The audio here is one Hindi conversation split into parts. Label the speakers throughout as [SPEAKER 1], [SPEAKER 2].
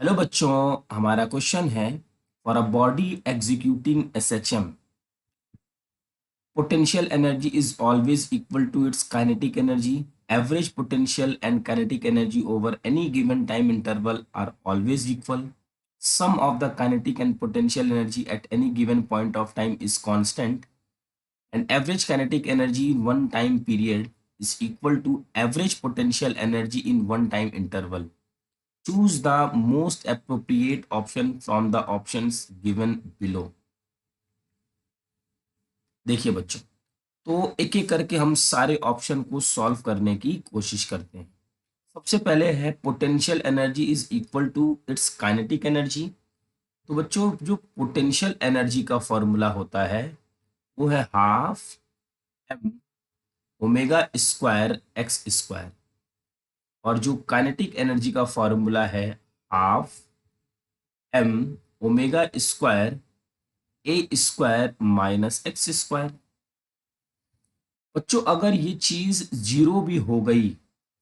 [SPEAKER 1] हेलो बच्चों, हमारा क्वेश्चन है for a body executing SHM potential energy is always equal to its kinetic energy. Average potential and kinetic energy over any given time interval are always equal. Sum of the kinetic and potential energy at any given point of time is constant, and average kinetic energy in one time period is equal to average potential energy in one time interval. Choose the most appropriate option from the options given below. देखिए बच्चों, तो एक एक करके हम सारे ऑप्शन को सॉल्व करने की कोशिश करते हैं। सबसे पहले है potential energy is equal to its kinetic energy. तो बच्चों, जो पोटेंशियल एनर्जी का फॉर्मूला होता है वो है half M omega square x square, और जो काइनेटिक एनर्जी का फॉर्मूला है हाफ एम ओमेगा स्क्वायर ए स्क्वायर माइनस एक्स स्क्वायर। बच्चों, अगर ये चीज जीरो भी हो गई,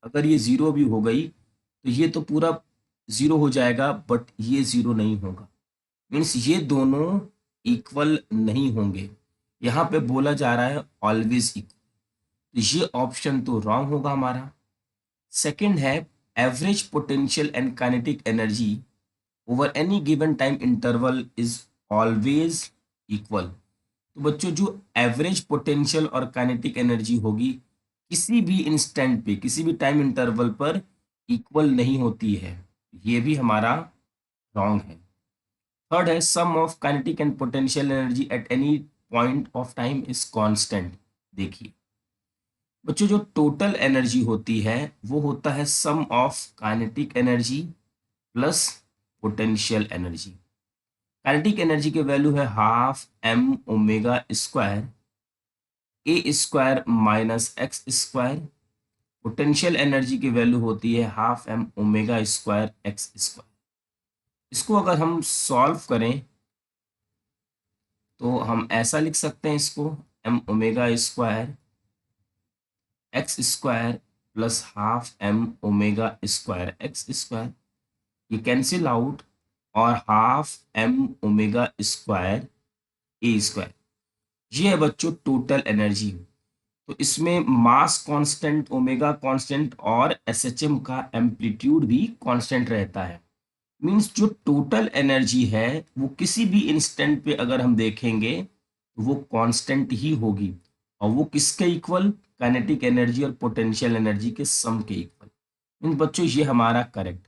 [SPEAKER 1] अगर ये जीरो भी हो गई तो ये तो पूरा जीरो हो जाएगा, बट ये जीरो नहीं होगा। मीन्स ये दोनों इक्वल नहीं होंगे। यहाँ पे बोला जा रहा है ऑलवेज इक्वल, तो ये ऑप्शन तो रॉन्ग होगा हमारा। सेकंड है average potential and kinetic energy over any given time interval is always equal. तो बच्चों, जो एवरेज पोटेंशियल और काइनेटिक एनर्जी होगी किसी भी इंस्टेंट पे, किसी भी टाइम इंटरवल पर इक्वल नहीं होती है, ये भी हमारा रॉन्ग है। थर्ड है sum of kinetic and potential energy at any point of time is constant. देखिए बच्चों, जो टोटल एनर्जी होती है वो होता है sum of kinetic energy plus potential energy. Kinetic energy के वैल्यू है हाफ एम ओमेगा स्क्वायर ए square minus x square. Potential energy की वैल्यू होती है half M omega square x square. इसको अगर हम सॉल्व करें तो हम ऐसा लिख सकते हैं इसको, m omega square x square plus half M omega square x square, ये कैंसिल आउट, और हाफ एम ओमेगा स्क्वायर ए स्क्वायर। ये है बच्चों टोटल एनर्जी। तो इसमें मास कांस्टेंट, ओमेगा कांस्टेंट और एसएचएम का एम्पलीट्यूड भी कांस्टेंट रहता है। मींस जो टोटल एनर्जी है वो किसी भी इंस्टेंट पे अगर हम देखेंगे तो वो कांस्टेंट ही होगी, और वो किसके इक्वल, काइनेटिक एनर्जी और पोटेंशियल एनर्जी के सम के इक्वल। मींस बच्चों, ये हमारा correct.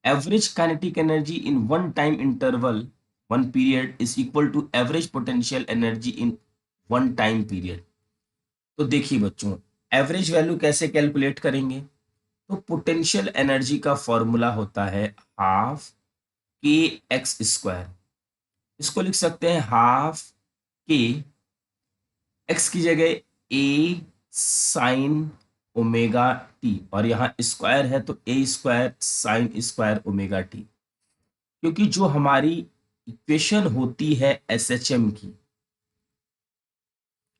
[SPEAKER 1] Average kinetic energy in one time interval, one period is equal to average potential energy in one time period. तो देखिए बच्चों, एवरेज वैल्यू कैसे कैलकुलेट करेंगे? तो पोटेंशियल एनर्जी का फॉर्मूला होता है हाफ के एक्स स्क्वायर। इसको लिख सकते हैं हाफ के एक्स की जगह ए साइन ओमेगा टी, और यहाँ स्क्वायर है तो A square sine square omega T. क्योंकि जो हमारी इक्वेशन होती है एसएचएम की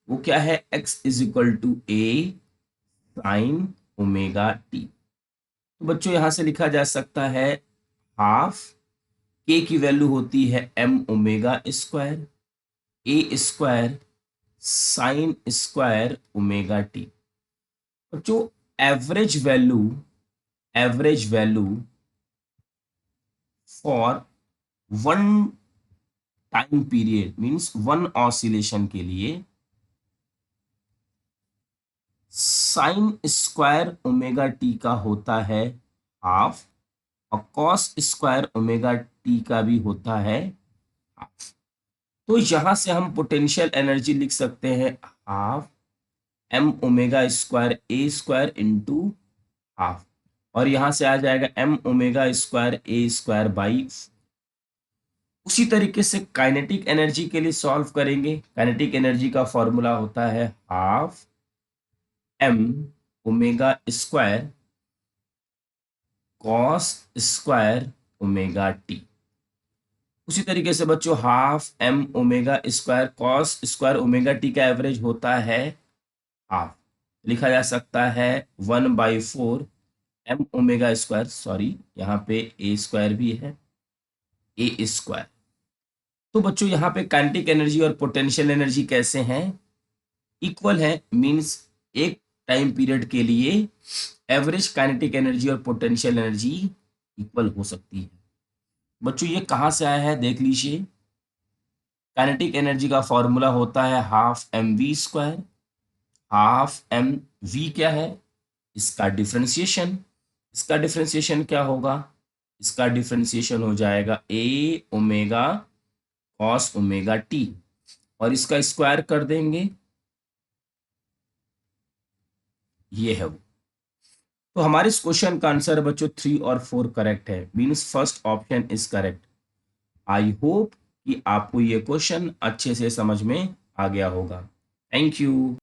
[SPEAKER 1] वो क्या है, x is equal to a sine omega t. तो बच्चों, यहां से लिखा जा सकता है हाफ के की वैल्यू होती है एम ओमेगा स्क्वायर ए square sine square omega T. बच्चों, average value, average value for one time period means one oscillation के लिए साइन स्क्वायर ओमेगा टी का होता है हाफ, और कॉस स्क्वायर ओमेगा टी का भी होता है हाफ। तो यहां से हम पोटेंशियल एनर्जी लिख सकते हैं हाफ एम ओमेगा स्क्वायर ए स्क्वायर इंटू हाफ, और यहां से आ जाएगा m omega square A square by. उसी तरीके से काइनेटिक एनर्जी के लिए सॉल्व करेंगे। काइनेटिक एनर्जी का फॉर्मूला होता है half M omega square cos square omega t. उसी तरीके से बच्चों, half M omega square cos square omega t का एवरेज होता है हाफ, लिखा जा सकता है 1/4 एम ओमेगा स्क्वायर, सॉरी यहाँ पे ए स्क्वायर भी है, ए स्क्वायर। तो बच्चों यहाँ पे काइनेटिक एनर्जी और पोटेंशियल एनर्जी कैसे हैं, इक्वल है, मींस एक टाइम पीरियड के लिए एवरेज काइनेटिक एनर्जी और पोटेंशियल एनर्जी इक्वल हो सकती है। बच्चों ये कहाँ से आया है देख लीजिए, काइनेटिक एनर्जी का फॉर्मूला होता है half m v square, half m v क्या है, इसका डिफरेंशिएशन, इसका डिफरेंशिएशन क्या होगा, इसका डिफरेंशिएशन हो जाएगा ए ओमेगा कॉस ओमेगा टी, और इसका स्क्वायर कर देंगे, ये है वो। तो हमारे इस क्वेश्चन का आंसर बच्चों 3 और 4 करेक्ट है, means first option is correct. I hope कि आपको ये क्वेश्चन अच्छे से समझ में आ गया होगा। Thank you.